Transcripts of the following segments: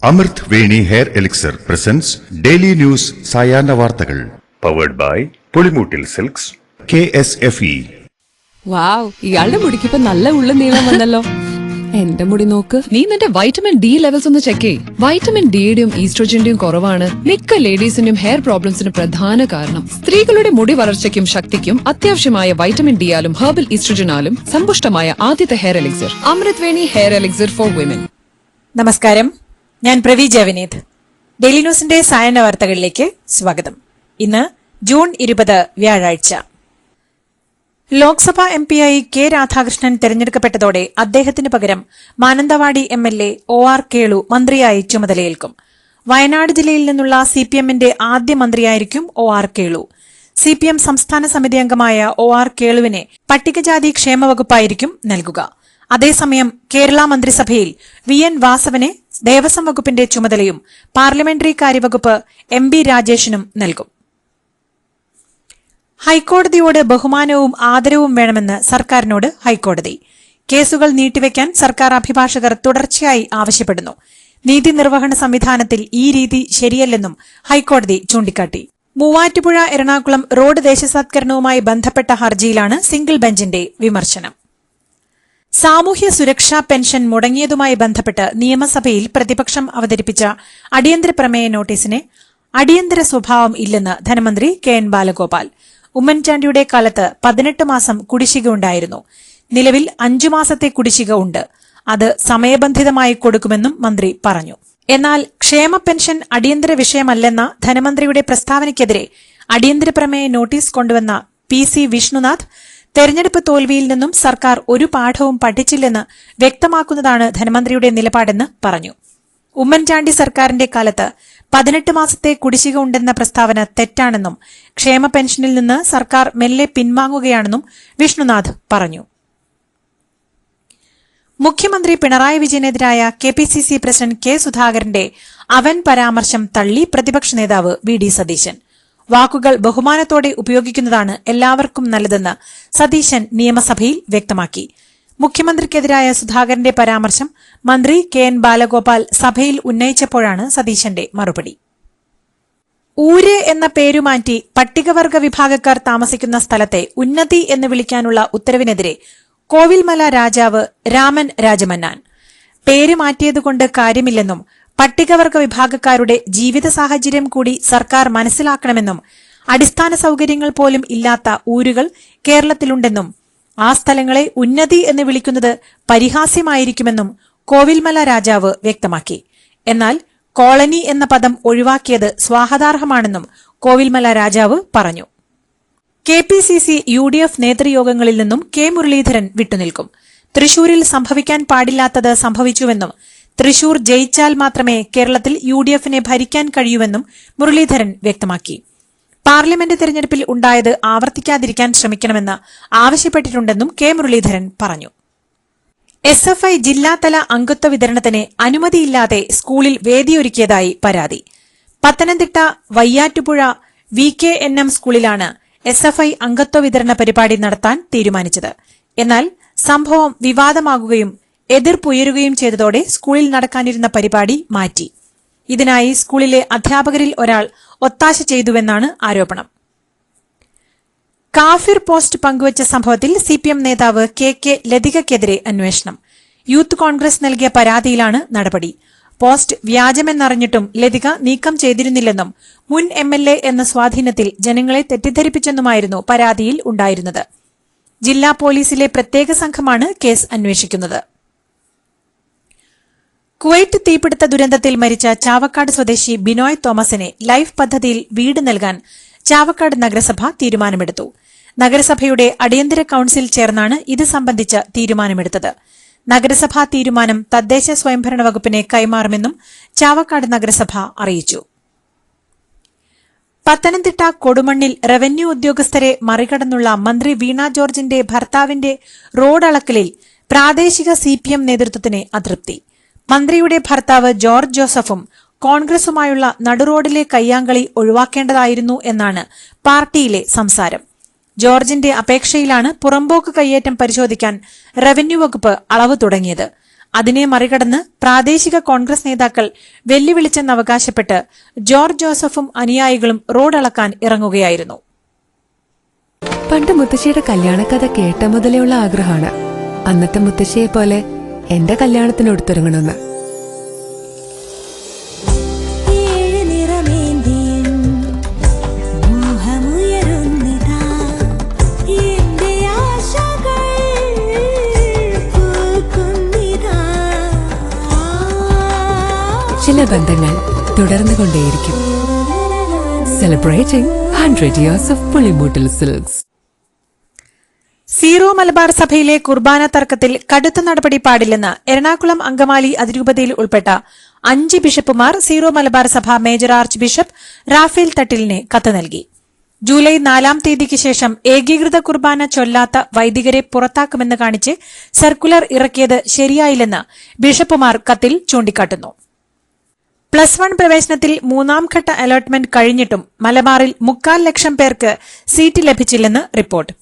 അമൃത് Veni hair elixir presents daily news സായാഹ്ന വാർത്തകൾ powered by Pulimoottil silks KSFE. Wow, ഇയാളുടെ മുടിക്കിപ്പോ നല്ല ഉള്ള നീളം വന്നല്ലോ. എന്റെ മുടി നോക്ക്. നീ നിന്റെ വൈറ്റമിൻ ഡി ലെവൽസ് ഒന്ന് ചെക്ക് ചെയ്യ്. വൈറ്റമിൻ ഡിയുടെയും ഈസ്ട്രോജന്റെയും കുറവാണ് മിക്ക ലേഡീസിന്റെയും ഹെയർ പ്രോബ്ലംസിന് പ്രധാന കാരണം. സ്ത്രീകളുടെ മുടി വളർച്ചയ്ക്കും ശക്തിക്കും അത്യാവശ്യമായ വൈറ്റമിൻ ഡിയാലും ഹെർബൽ ഈസ്ട്രോജനാലും സമ്പുഷ്ടമായ ആദ്യത്തെ hair elixir Amrit Veni hair elixir for women. നമസ്കാരം, ഞാൻ പ്രവീജ വിനീത്. ഡെയിലി ന്യൂസിന്റെ സായാഹ്ന വാർത്തകളിലേക്ക് സ്വാഗതം. ഇന്ന് ജൂൺ 20 വ്യാഴാഴ്ച. ലോക്സഭാ എംപിയായി കെ രാധാകൃഷ്ണൻ തെരഞ്ഞെടുക്കപ്പെട്ടതോടെ അദ്ദേഹത്തിന് പകരം മാനന്തവാടി MLA OR കേളു മന്ത്രിയായി ചുമതലയേൽക്കും. വയനാട് ജില്ലയിൽ നിന്നുള്ള CPMന്റെ ആദ്യ മന്ത്രിയായിരിക്കും OR കേളു. CPM സംസ്ഥാന സമിതി അംഗമായ OR കേളുവിനെ പട്ടികജാതി ക്ഷേമ വകുപ്പായിരിക്കും നൽകുക. അതേസമയം കേരള മന്ത്രിസഭയിൽ VN വാസവനെ ദേവസ്വം വകുപ്പിന്റെ ചുമതലയും പാർലമെന്ററി കാര്യവകുപ്പ് MB രാജേഷിനും നൽകും. ഹൈക്കോടതിയോട് ബഹുമാനവും ആദരവും വേണമെന്ന് സർക്കാരിനോട് ഹൈക്കോടതി. കേസുകൾ നീട്ടിവെക്കാൻ സർക്കാർ അഭിഭാഷകർ തുടർച്ചയായി ആവശ്യപ്പെടുന്നു. നീതി നിർവഹണ സംവിധാനത്തിൽ ഈ രീതി ശരിയല്ലെന്നും ഹൈക്കോടതി ചൂണ്ടിക്കാട്ടി. മൂവാറ്റുപുഴ എറണാകുളം റോഡ് ദേശസാത്കരണവുമായി ബന്ധപ്പെട്ട ഹർജിയിലാണ് സിംഗിൾ ബെഞ്ചിന്റെ വിമർശനം. സാമൂഹ്യ സുരക്ഷാ പെൻഷൻ മുടങ്ങിയതുമായി ബന്ധപ്പെട്ട് നിയമസഭയിൽ പ്രതിപക്ഷം അവതരിപ്പിച്ച അടിയന്തര പ്രമേയ നോട്ടീസിന് അടിയന്തര സ്വഭാവം ഇല്ലെന്ന് ധനമന്ത്രി KN ബാലഗോപാൽ. ഉമ്മൻചാണ്ടിയുടെ കാലത്ത് 18 മാസം കുടിശ്ശിക ഉണ്ടായിരുന്നു. നിലവിൽ 5 മാസത്തെ കുടിശ്ശിക ഉണ്ട്. അത് സമയബന്ധിതമായി കൊടുക്കുമെന്നും മന്ത്രി പറഞ്ഞു. എന്നാൽ ക്ഷേമ പെൻഷൻ അടിയന്തര വിഷയമല്ലെന്ന ധനമന്ത്രിയുടെ പ്രസ്താവനയ്ക്കെതിരെ അടിയന്തര പ്രമേയ നോട്ടീസ് കൊണ്ടുവന്ന PC വിഷ്ണുനാഥ് തെരഞ്ഞെടുപ്പ് തോൽവിയിൽ നിന്നും സർക്കാർ ഒരു പാഠവും പഠിച്ചില്ലെന്ന് വ്യക്തമാക്കുന്നതാണ് ധനമന്ത്രിയുടെ നിലപാടെന്ന് പറഞ്ഞു. ഉമ്മൻചാണ്ടി സർക്കാരിന്റെ കാലത്ത് 18 മാസത്തെ കുടിശ്ശിക ഉണ്ടെന്ന പ്രസ്താവന തെറ്റാണെന്നും ക്ഷേമ പെൻഷനിൽ നിന്ന് സർക്കാർ മെല്ലെ പിൻവാങ്ങുകയാണെന്നും വിഷ്ണുനാഥ് പറഞ്ഞു. മുഖ്യമന്ത്രി പിണറായി വിജയനെതിരായ KPCC പ്രസിഡന്റ് K സുധാകരന്റെ അവൻ പരാമർശം തള്ളി പ്രതിപക്ഷ നേതാവ് VD സതീശൻ. വാക്കുകൾ ബഹുമാനത്തോടെ ഉപയോഗിക്കുന്നതാണ് എല്ലാവർക്കും നല്ലതെന്ന് സതീശൻ നിയമസഭയിൽ വ്യക്തമാക്കി. മുഖ്യമന്ത്രിക്കെതിരായ സുധാകരന്റെ പരാമർശം മന്ത്രി KN ബാലഗോപാൽ സഭയിൽ ഉന്നയിച്ചപ്പോഴാണ് സതീശന്റെ മറുപടി. ഊര് എന്ന പേരുമാറ്റി പട്ടികവർഗ വിഭാഗക്കാർ താമസിക്കുന്ന സ്ഥലത്തെ ഉന്നതി എന്ന് വിളിക്കാനുള്ള ഉത്തരവിനെതിരെ കോവിൽമല രാജാവ് രാമൻ രാജമന്നാൻ പേര് മാറ്റിയതുകൊണ്ട് കാര്യമില്ലെന്നും പട്ടികവർഗ വിഭാഗക്കാരുടെ ജീവിത സാഹചര്യം കൂടി സർക്കാർ മനസ്സിലാക്കണമെന്നും അടിസ്ഥാന സൌകര്യങ്ങൾ പോലും ഇല്ലാത്ത ഊരുകൾ കേരളത്തിലുണ്ടെന്നും ആ സ്ഥലങ്ങളെ ഉന്നതി എന്ന് വിളിക്കുന്നത് പരിഹാസ്യമായിരിക്കുമെന്നും കോവിൽമല രാജാവ് വ്യക്തമാക്കി. എന്നാൽ കോളനി എന്ന പദം ഒഴിവാക്കിയത് സ്വാഗതാർഹമാണെന്നും കോവിൽമല രാജാവ് പറഞ്ഞു. KPCC UDF നേതൃയോഗങ്ങളിൽ നിന്നും K മുരളീധരൻ വിട്ടുനിൽക്കും. തൃശൂരിൽ സംഭവിക്കാൻ പാടില്ലാത്തത് സംഭവിച്ചുവെന്നും തൃശൂർ ജയിച്ചാൽ മാത്രമേ കേരളത്തിൽ UDFനെ ഭരിക്കാൻ കഴിയൂവെന്നും മുരളീധരൻ വ്യക്തമാക്കി. പാർലമെന്റ് തെരഞ്ഞെടുപ്പിൽ ഉണ്ടായത് ആവർത്തിക്കാതിരിക്കാൻ ശ്രമിക്കണമെന്ന് ആവശ്യപ്പെട്ടിട്ടുണ്ടെന്നും K മുരളീധരൻ പറഞ്ഞു. SFI ജില്ലാതല അംഗത്വ വിതരണത്തിന് അനുമതിയില്ലാതെ സ്കൂളിൽ വേദിയൊരുക്കിയതായി പരാതി. പത്തനംതിട്ട വയ്യാറ്റുപുഴ VKNM സ്കൂളിലാണ് SFI അംഗത്വ വിതരണ പരിപാടി നടത്താൻ തീരുമാനിച്ചത്. എന്നാൽ സംഭവം വിവാദമാകുകയും എതിർപ്പുയരുകയും ചെയ്തതോടെ സ്കൂളിൽ നടക്കാനിരുന്ന പരിപാടി മാറ്റി. ഇതിനായി സ്കൂളിലെ അധ്യാപകരിൽ ഒരാൾ ഒത്താശ ചെയ്തുവെന്നാണ് ആരോപണം. കാഫിർ പോസ്റ്റ് പങ്കുവച്ച സംഭവത്തിൽ CPM നേതാവ് KK ലതികയ്ക്കെതിരെ അന്വേഷണം. യൂത്ത് കോൺഗ്രസ് നൽകിയ പരാതിയിലാണ് നടപടി. പോസ്റ്റ് വ്യാജമെന്നറിഞ്ഞിട്ടും ലതിക നീക്കം ചെയ്തിരുന്നില്ലെന്നും മുൻ MLA എന്ന സ്വാധീനത്തിൽ ജനങ്ങളെ തെറ്റിദ്ധരിപ്പിച്ചെന്നുമായിരുന്നു പരാതിയിൽ ഉണ്ടായിരുന്നത്. ജില്ലാ പോലീസിലെ പ്രത്യേക സംഘമാണ് കേസ് അന്വേഷിക്കുന്നത്. കുവൈറ്റ് തീപിടുത്ത ദുരന്തത്തിൽ മരിച്ച ചാവക്കാട് സ്വദേശി ബിനോയ് തോമസിനെ ലൈഫ് പദ്ധതിയിൽ വീട് നൽകാൻ ചാവക്കാട് നഗരസഭ തീരുമാനമെടുത്തു. നഗരസഭയുടെ അടിയന്തര കൌൺസിൽ ചേർന്നാണ് ഇത് സംബന്ധിച്ച തീരുമാനമെടുത്തത്. നഗരസഭാ തീരുമാനം തദ്ദേശ സ്വയംഭരണ വകുപ്പിനെ കൈമാറുമെന്നും ചാവക്കാട് നഗരസഭ അറിയിച്ചു. പത്തനംതിട്ട കൊടുമണ്ണിൽ റവന്യൂ ഉദ്യോഗസ്ഥരെ മറികടന്നുള്ള മന്ത്രി വീണ ജോർജിന്റെ ഭർത്താവിന്റെ റോഡ് അളക്കലിൽ പ്രാദേശിക CPM നേതൃത്വത്തിന് അതൃപ്തി. മന്ത്രിയുടെ ഭർത്താവ് ജോർജ് ജോസഫും കോൺഗ്രസുമായുള്ള നടുറോഡിലെ കയ്യാങ്കളി ഒഴിവാക്കേണ്ടതായിരുന്നു എന്നാണ് പാർട്ടിയിലെ സംസാരം. ജോർജിന്റെ അപേക്ഷയിലാണ് പുറമ്പോക്ക് കയ്യേറ്റം പരിശോധിക്കാൻ റവന്യൂ വകുപ്പ് അളവ് തുടങ്ങിയത്. അതിനെ മറികടന്ന് പ്രാദേശിക കോൺഗ്രസ് നേതാക്കൾ വെല്ലുവിളിച്ചെന്നവകാശപ്പെട്ട് ജോർജ് ജോസഫും അനുയായികളും റോഡളക്കാൻ ഇറങ്ങുകയായിരുന്നു. പണ്ട് മുത്തശ്ശിയുടെ കല്യാണക്കഥ കേട്ട മുതലെയുള്ള ആഗ്രഹമാണ് അന്നത്തെ മുത്തശ്ശിയെ പോലെ എന്റെ കല്യാണത്തിന് ഒടുത്തൊരുങ്ങണമെന്ന്. ചില ബന്ധങ്ങൾ തുടർന്നുകൊണ്ടേയിരിക്കും. Celebrating 100 years of Pulimoottil silks. Syro Malabar സഭയിലെ കുർബാന തർക്കത്തിൽ കടുത്ത നടപടി പാടില്ലെന്ന് എറണാകുളം അങ്കമാലി അതിരൂപതയിൽ ഉൾപ്പെട്ട 5 ബിഷപ്പുമാർ സീറോ മലബാർ സഭ മേജർ ആർച്ച് ബിഷപ്പ് റാഫേൽ തട്ടിലിനെ കത്ത് നൽകി. ജൂലൈ 4 തീയതിക്ക് ശേഷം ഏകീകൃത കുർബാന ചൊല്ലാത്ത വൈദികരെ പുറത്താക്കുമെന്ന് കാണിച്ച് സർക്കുലർ ഇറക്കിയത് ശരിയായില്ലെന്ന് ബിഷപ്പുമാർ കത്തിൽ ചൂണ്ടിക്കാട്ടുന്നു. +1 പ്രവേശനത്തിൽ 3ാം ഘട്ട അലോട്ട്മെന്റ് കഴിഞ്ഞിട്ടും മലബാറിൽ 3,00,000 പേർക്ക് സീറ്റ് ലഭിച്ചില്ലെന്ന് റിപ്പോർട്ട്.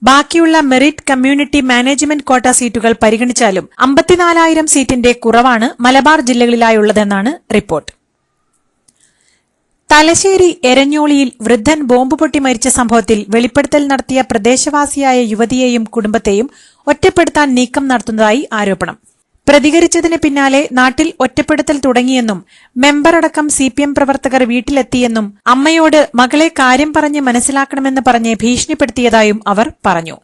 ബാക്കിയുള്ള മെറിറ്റ് കമ്മ്യൂണിറ്റി മാനേജ്മെന്റ് ക്വാട്ട സീറ്റുകൾ പരിഗണിച്ചാലും 54,000 സീറ്റിന്റെ കുറവാണ് മലബാർ ജില്ലകളിലായുള്ളതെന്നാണ് റിപ്പോർട്ട്. തലശ്ശേരി എരഞ്ഞോളിയിൽ വൃദ്ധൻ ബോംബ് പൊട്ടി മരിച്ച സംഭവത്തിൽ വെളിപ്പെടുത്തൽ നടത്തിയ പ്രദേശവാസിയായ യുവതിയെയും കുടുംബത്തെയും ഒറ്റപ്പെടുത്താൻ നീക്കം നടത്തുന്നതായി ആരോപണം. പ്രതികരിച്ചതിന് പിന്നാലെ നാട്ടിൽ ഒറ്റപ്പെടുത്തൽ തുടങ്ങിയെന്നും മെമ്പറടക്കം CPM പ്രവർത്തകർ വീട്ടിലെത്തിയെന്നും അമ്മയോട് മകളെ കാര്യം പറഞ്ഞ് മനസ്സിലാക്കണമെന്ന് പറഞ്ഞ് ഭീഷണിപ്പെടുത്തിയതായും അവർ പറഞ്ഞു.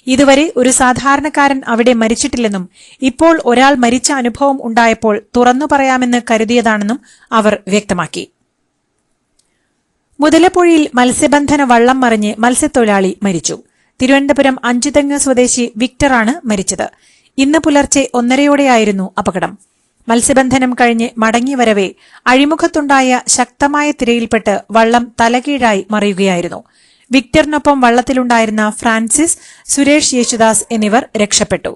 ഇതുവരെ ഒരു സാധാരണക്കാരൻ അവിടെ മരിച്ചിട്ടില്ലെന്നും ഇപ്പോൾ ഒരാൾ മരിച്ച അനുഭവം ഉണ്ടായപ്പോൾ തുറന്നു പറയാമെന്ന് കരുതിയതാണെന്നും അവർ വ്യക്തമാക്കി. മുതലപ്പുഴയിൽ മത്സ്യബന്ധന വള്ളം മറിഞ്ഞ് മത്സ്യത്തൊഴിലാളി മരിച്ചു. തിരുവനന്തപുരം അഞ്ചുതെങ്ങ് സ്വദേശി വിക്ടറാണ് മരിച്ചത്. ഇന്ന് പുലർച്ചെ 1:30 അപകടം. മത്സ്യബന്ധനം കഴിഞ്ഞ് മടങ്ങിവരവെ അഴിമുഖത്തുണ്ടായ ശക്തമായ തിരയിൽപ്പെട്ട് വള്ളം തലകീഴായി മറിയുകയായിരുന്നു. വിക്ടറിനൊപ്പം വള്ളത്തിലുണ്ടായിരുന്ന ഫ്രാൻസിസ്, സുരേഷ് യേശുദാസ് എന്നിവർ രക്ഷപ്പെട്ടു.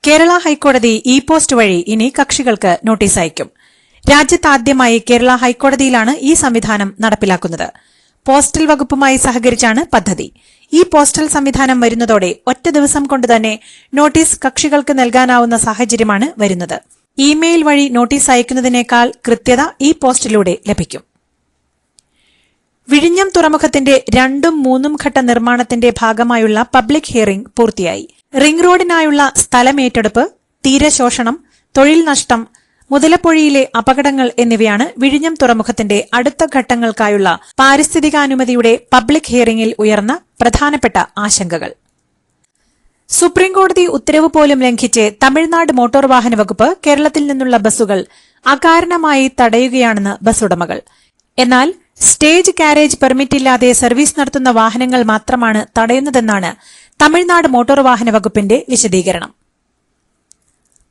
കേരള ഹൈക്കോടതി ഇ-പോസ്റ്റ് വഴി ഇനി കക്ഷികൾക്ക് നോട്ടീസ് അയക്കും. രാജ്യത്താദ്യമായി കേരള ഹൈക്കോടതിയിലാണ് ഈ സംവിധാനം നടപ്പിലാക്കുന്നത്. പോസ്റ്റൽ വകുപ്പുമായി സഹകരിച്ചാണ് പദ്ധതി. ഈ പോസ്റ്റൽ സംവിധാനം വരുന്നതോടെ ഒറ്റ ദിവസം കൊണ്ടുതന്നെ നോട്ടീസ് കക്ഷികൾക്ക് നൽകാനാവുന്ന സാഹചര്യമാണ് വരുന്നത്. ഇമെയിൽ വഴി നോട്ടീസ് അയക്കുന്നതിനേക്കാൾ കൃത്യത ഈ പോസ്റ്റിലൂടെ ലഭിക്കും. വിഴിഞ്ഞം തുറമുഖത്തിന്റെ 2ഉം 3ഉം ഘട്ട നിർമ്മാണത്തിന്റെ ഭാഗമായുള്ള പബ്ലിക് ഹിയറിംഗ് പൂർത്തിയായി. റിംഗ് റോഡിനായുള്ള സ്ഥലമേറ്റെടുപ്പ്, തീരശോഷണം, തൊഴിൽ നഷ്ടം, മുതലപ്പുഴയിലെ അപകടങ്ങൾ എന്നിവയാണ് വിഴിഞ്ഞം തുറമുഖത്തിന്റെ അടുത്ത ഘട്ടങ്ങൾക്കായുള്ള പാരിസ്ഥിതികാനുമതിയുടെ പബ്ലിക് ഹിയറിംഗിൽ ഉയർന്ന പ്രധാനപ്പെട്ട ആശങ്കകൾ. സുപ്രീംകോടതി ഉത്തരവ് പോലും ലംഘിച്ച് തമിഴ്നാട് മോട്ടോർ വാഹന വകുപ്പ് കേരളത്തിൽ നിന്നുള്ള ബസ്സുകൾ അകാരണമായി തടയുകയാണെന്ന് ബസ് ഉടമകൾ. എന്നാൽ സ്റ്റേജ് കാരേജ് പെർമിറ്റില്ലാതെ സർവീസ് നടത്തുന്ന വാഹനങ്ങൾ മാത്രമാണ് തടയുന്നതെന്നാണ് തമിഴ്നാട് മോട്ടോർ വാഹന വകുപ്പിന്റെ വിശദീകരണം.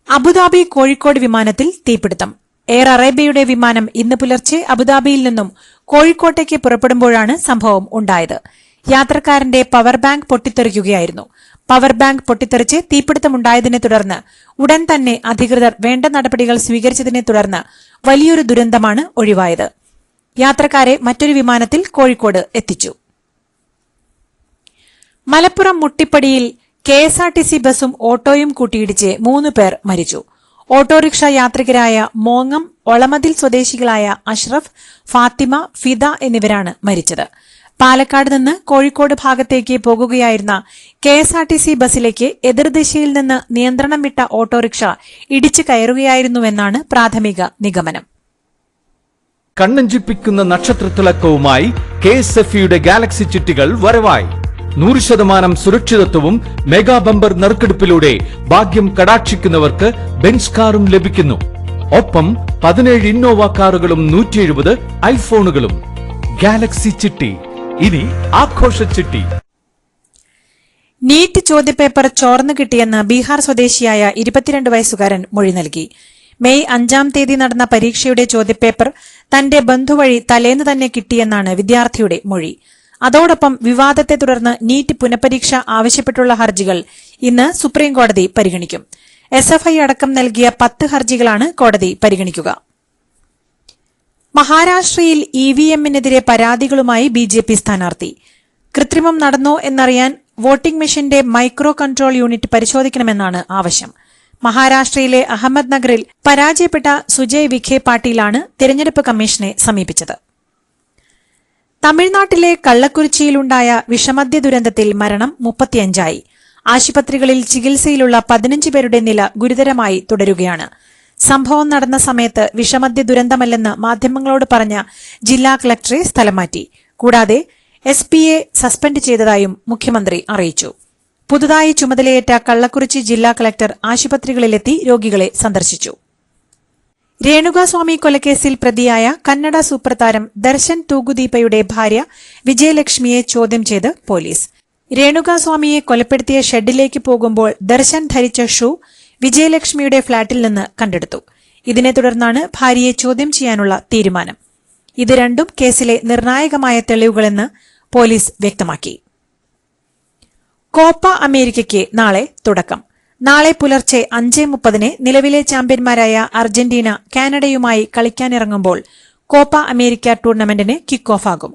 അബുദാബി കോഴിക്കോട് വിമാനത്തിൽ തീപിടുത്തം. എയർ അറേബ്യയുടെ വിമാനം ഇന്ന് പുലർച്ചെ അബുദാബിയിൽ നിന്നും കോഴിക്കോട്ടേക്ക് പുറപ്പെടുമ്പോഴാണ് സംഭവം ഉണ്ടായത്. യാത്രക്കാരന്റെ പവർ ബാങ്ക് പൊട്ടിത്തെറിക്കുകയായിരുന്നു. പവർ ബാങ്ക് പൊട്ടിത്തെറിച്ച് തീപിടുത്തമുണ്ടായതിനെ തുടർന്ന് ഉടൻ തന്നെ അധികൃതർ വേണ്ട നടപടികൾ സ്വീകരിച്ചതിനെ തുടർന്ന് വലിയൊരു ദുരന്തമാണ് ഒഴിവായത്. യാത്രക്കാരെ മറ്റൊരു വിമാനത്തിൽ കോഴിക്കോട് എത്തിച്ചു. മലപ്പുറം മുട്ടിപ്പടിയിൽ KSRTC ബസും ഓട്ടോയും കൂട്ടിയിടിച്ച് 3 പേർ മരിച്ചു. ഓട്ടോറിക്ഷ യാത്രികരായ മോങ്ങം ഒളമതിൽ സ്വദേശികളായ അഷ്റഫ്, ഫാത്തിമ, ഫിദ എന്നിവരാണ് മരിച്ചത്. പാലക്കാട് നിന്ന് കോഴിക്കോട് ഭാഗത്തേക്ക് പോകുകയായിരുന്ന KSRTC ബസിലേക്ക് എതിർദിശയിൽ നിന്ന് നിയന്ത്രണം വിട്ട ഓട്ടോറിക്ഷ ഇടിച്ചു കയറുകയായിരുന്നുവെന്നാണ് പ്രാഥമിക നിഗമനം. കണ്ണഞ്ചിപ്പിക്കുന്ന നക്ഷത്രത്തിളക്കവുമായി KSFEയുടെ ഗാലക്സി ചിട്ടികൾ വരവായി. 100% സുരക്ഷിതത്വവും മെഗാ ബമ്പർ നറുക്കെടുപ്പിലൂടെ ഭാഗ്യം കടാക്ഷിക്കുന്നവർക്ക് ബെൻസ് കാറും ലഭിക്കുന്നു. ഒപ്പം 17 ഇന്നോവ കാറുകളും 170 ഐഫോണുകളും. ഗാലക്സി ചിട്ടി ഇനി ആഘോഷ ചിട്ടി. നീറ്റ് ചോദ്യപേപ്പർ ചോർന്നു കിട്ടിയെന്ന് ബീഹാർ സ്വദേശിയായ 22 വയസ്സുകാരൻ മൊഴി നൽകി. മെയ് 5 തീയതി നടന്ന പരീക്ഷയുടെ ചോദ്യപേപ്പർ തന്റെ ബന്ധുവഴി തലേന്ന് തന്നെ കിട്ടിയെന്നാണ് വിദ്യാർത്ഥിയുടെ മൊഴി. അതോടൊപ്പം വിവാദത്തെ തുടർന്ന് നീറ്റ് പുനഃപരീക്ഷ ആവശ്യപ്പെട്ടുള്ള ഹർജികൾ ഇന്ന് സുപ്രീംകോടതി പരിഗണിക്കും. SFI അടക്കം നൽകിയ 10 ഹർജികളാണ് കോടതി പരിഗണിക്കുക. മഹാരാഷ്ട്രയിൽ EVM-നെതിരെ പരാതികളുമായി BJP സ്ഥാനാർത്ഥി. കൃത്രിമം നടന്നോ എന്നറിയാൻ വോട്ടിംഗ് മെഷീന്റെ മൈക്രോ കൺട്രോൾ യൂണിറ്റ് പരിശോധിക്കണമെന്നാണ് ആവശ്യം. മഹാരാഷ്ട്രയിലെ അഹമ്മദ് നഗറിൽ പരാജയപ്പെട്ട സുജയ് വിഖെ പാട്ടീലാണ് തെരഞ്ഞെടുപ്പ് കമ്മീഷനെ സമീപിച്ചത്. തമിഴ്നാട്ടിലെ കള്ളക്കുറിച്ചിയിലുണ്ടായ വിഷമദ്യ ദുരന്തത്തിൽ മരണം 35ആയി. ആശുപത്രികളിൽ ചികിത്സയിലുള്ള 15 പേരുടെ നില ഗുരുതരമായി തുടരുകയാണ്. സംഭവം നടന്ന സമയത്ത് വിഷമദ്യ ദുരന്തമല്ലെന്ന് മാധ്യമങ്ങളോട് പറഞ്ഞ ജില്ലാ കളക്ടറെ സ്ഥലം മാറ്റി. കൂടാതെ SP-യെ സസ്പെൻഡ് ചെയ്തതായും മുഖ്യമന്ത്രി അറിയിച്ചു. പുതുതായി ചുമതലയേറ്റ കള്ളക്കുറിച്ചി ജില്ലാ കളക്ടർ ആശുപത്രികളിലെത്തി രോഗികളെ സന്ദർശിച്ചു. രേണുകാസ്വാമി കൊലക്കേസിൽ പ്രതിയായ കന്നഡ സൂപ്പർ താരം ദർശൻ തൂഗുദീപയുടെ ഭാര്യ വിജയലക്ഷ്മിയെ ചോദ്യം ചെയ്ത് പോലീസ്. രേണുകാസ്വാമിയെ കൊലപ്പെടുത്തിയ ഷെഡിലേക്ക് പോകുമ്പോൾ ദർശൻ ധരിച്ച ഷൂ വിജയലക്ഷ്മിയുടെ ഫ്ളാറ്റിൽ നിന്ന് കണ്ടെടുത്തു. ഇതിനെ തുടർന്നാണ് ഭാര്യയെ ചോദ്യം ചെയ്യാനുള്ള തീരുമാനം. ഇത് രണ്ടും കേസിലെ നിർണായകമായ തെളിവുകളെന്ന് പോലീസ് വ്യക്തമാക്കി. കോപ്പ അമേരിക്കയ്ക്ക് നാളെ തുടക്കം. നാളെ പുലർച്ചെ 5:30 നിലവിലെ ചാമ്പ്യന്മാരായ അർജന്റീന കാനഡയുമായി കളിക്കാനിറങ്ങുമ്പോൾ കോപ്പ അമേരിക്ക ടൂർണമെന്റിന് കിക്ക് ഓഫ് ആകും.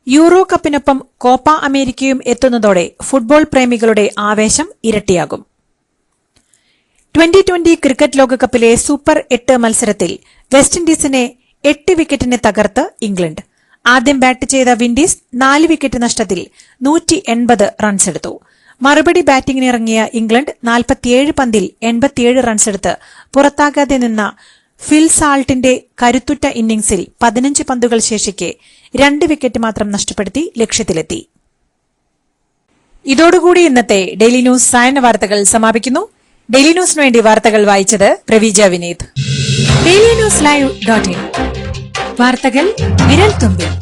യൂറോ കപ്പിനൊപ്പം കോപ്പ അമേരിക്കയും എത്തുന്നതോടെ ഫുട്ബോൾ പ്രേമികളുടെ ആവേശം ഇരട്ടിയാകും. 2020 ക്രിക്കറ്റ് ലോകകപ്പിലെ സൂപ്പർ 8 മത്സരത്തിൽ വെസ്റ്റ് ഇൻഡീസിനെ 8 വിക്കറ്റിന് തകർത്ത് ഇംഗ്ലണ്ട്. ആദ്യം ബാറ്റ് ചെയ്ത വിൻഡീസ് 4 വിക്കറ്റ് നഷ്ടത്തിൽ 180 റൺസെടുത്തു. മറുപടി ബാറ്റിംഗിനിറങ്ങിയ ഇംഗ്ലണ്ട് 47 പന്തിൽ 87 റൺസെടുത്ത് പുറത്താകാതെ നിന്ന ഫിൽ സാൾട്ടിന്റെ കരുത്തുറ്റ ഇന്നിംഗ്സിൽ 15 പന്തുകൾ ശേഷിക്കെ 2 വിക്കറ്റ് മാത്രം നഷ്ടപ്പെടുത്തി ലക്ഷ്യത്തിലെത്തി. ഇതോടുകൂടി ഇന്നത്തെ ഡെയിലി ന്യൂസ് സായന്ന വാർത്തകൾ സമാപിക്കുന്നു. ഡെയിലി ന്യൂസിനു വേണ്ടി വാർത്തകൾ വായിച്ചത് പ്രവീജ വിനീത്. DailyNewsLive.in വാർത്തകൾ വിരൽ തുമ്പിൽ.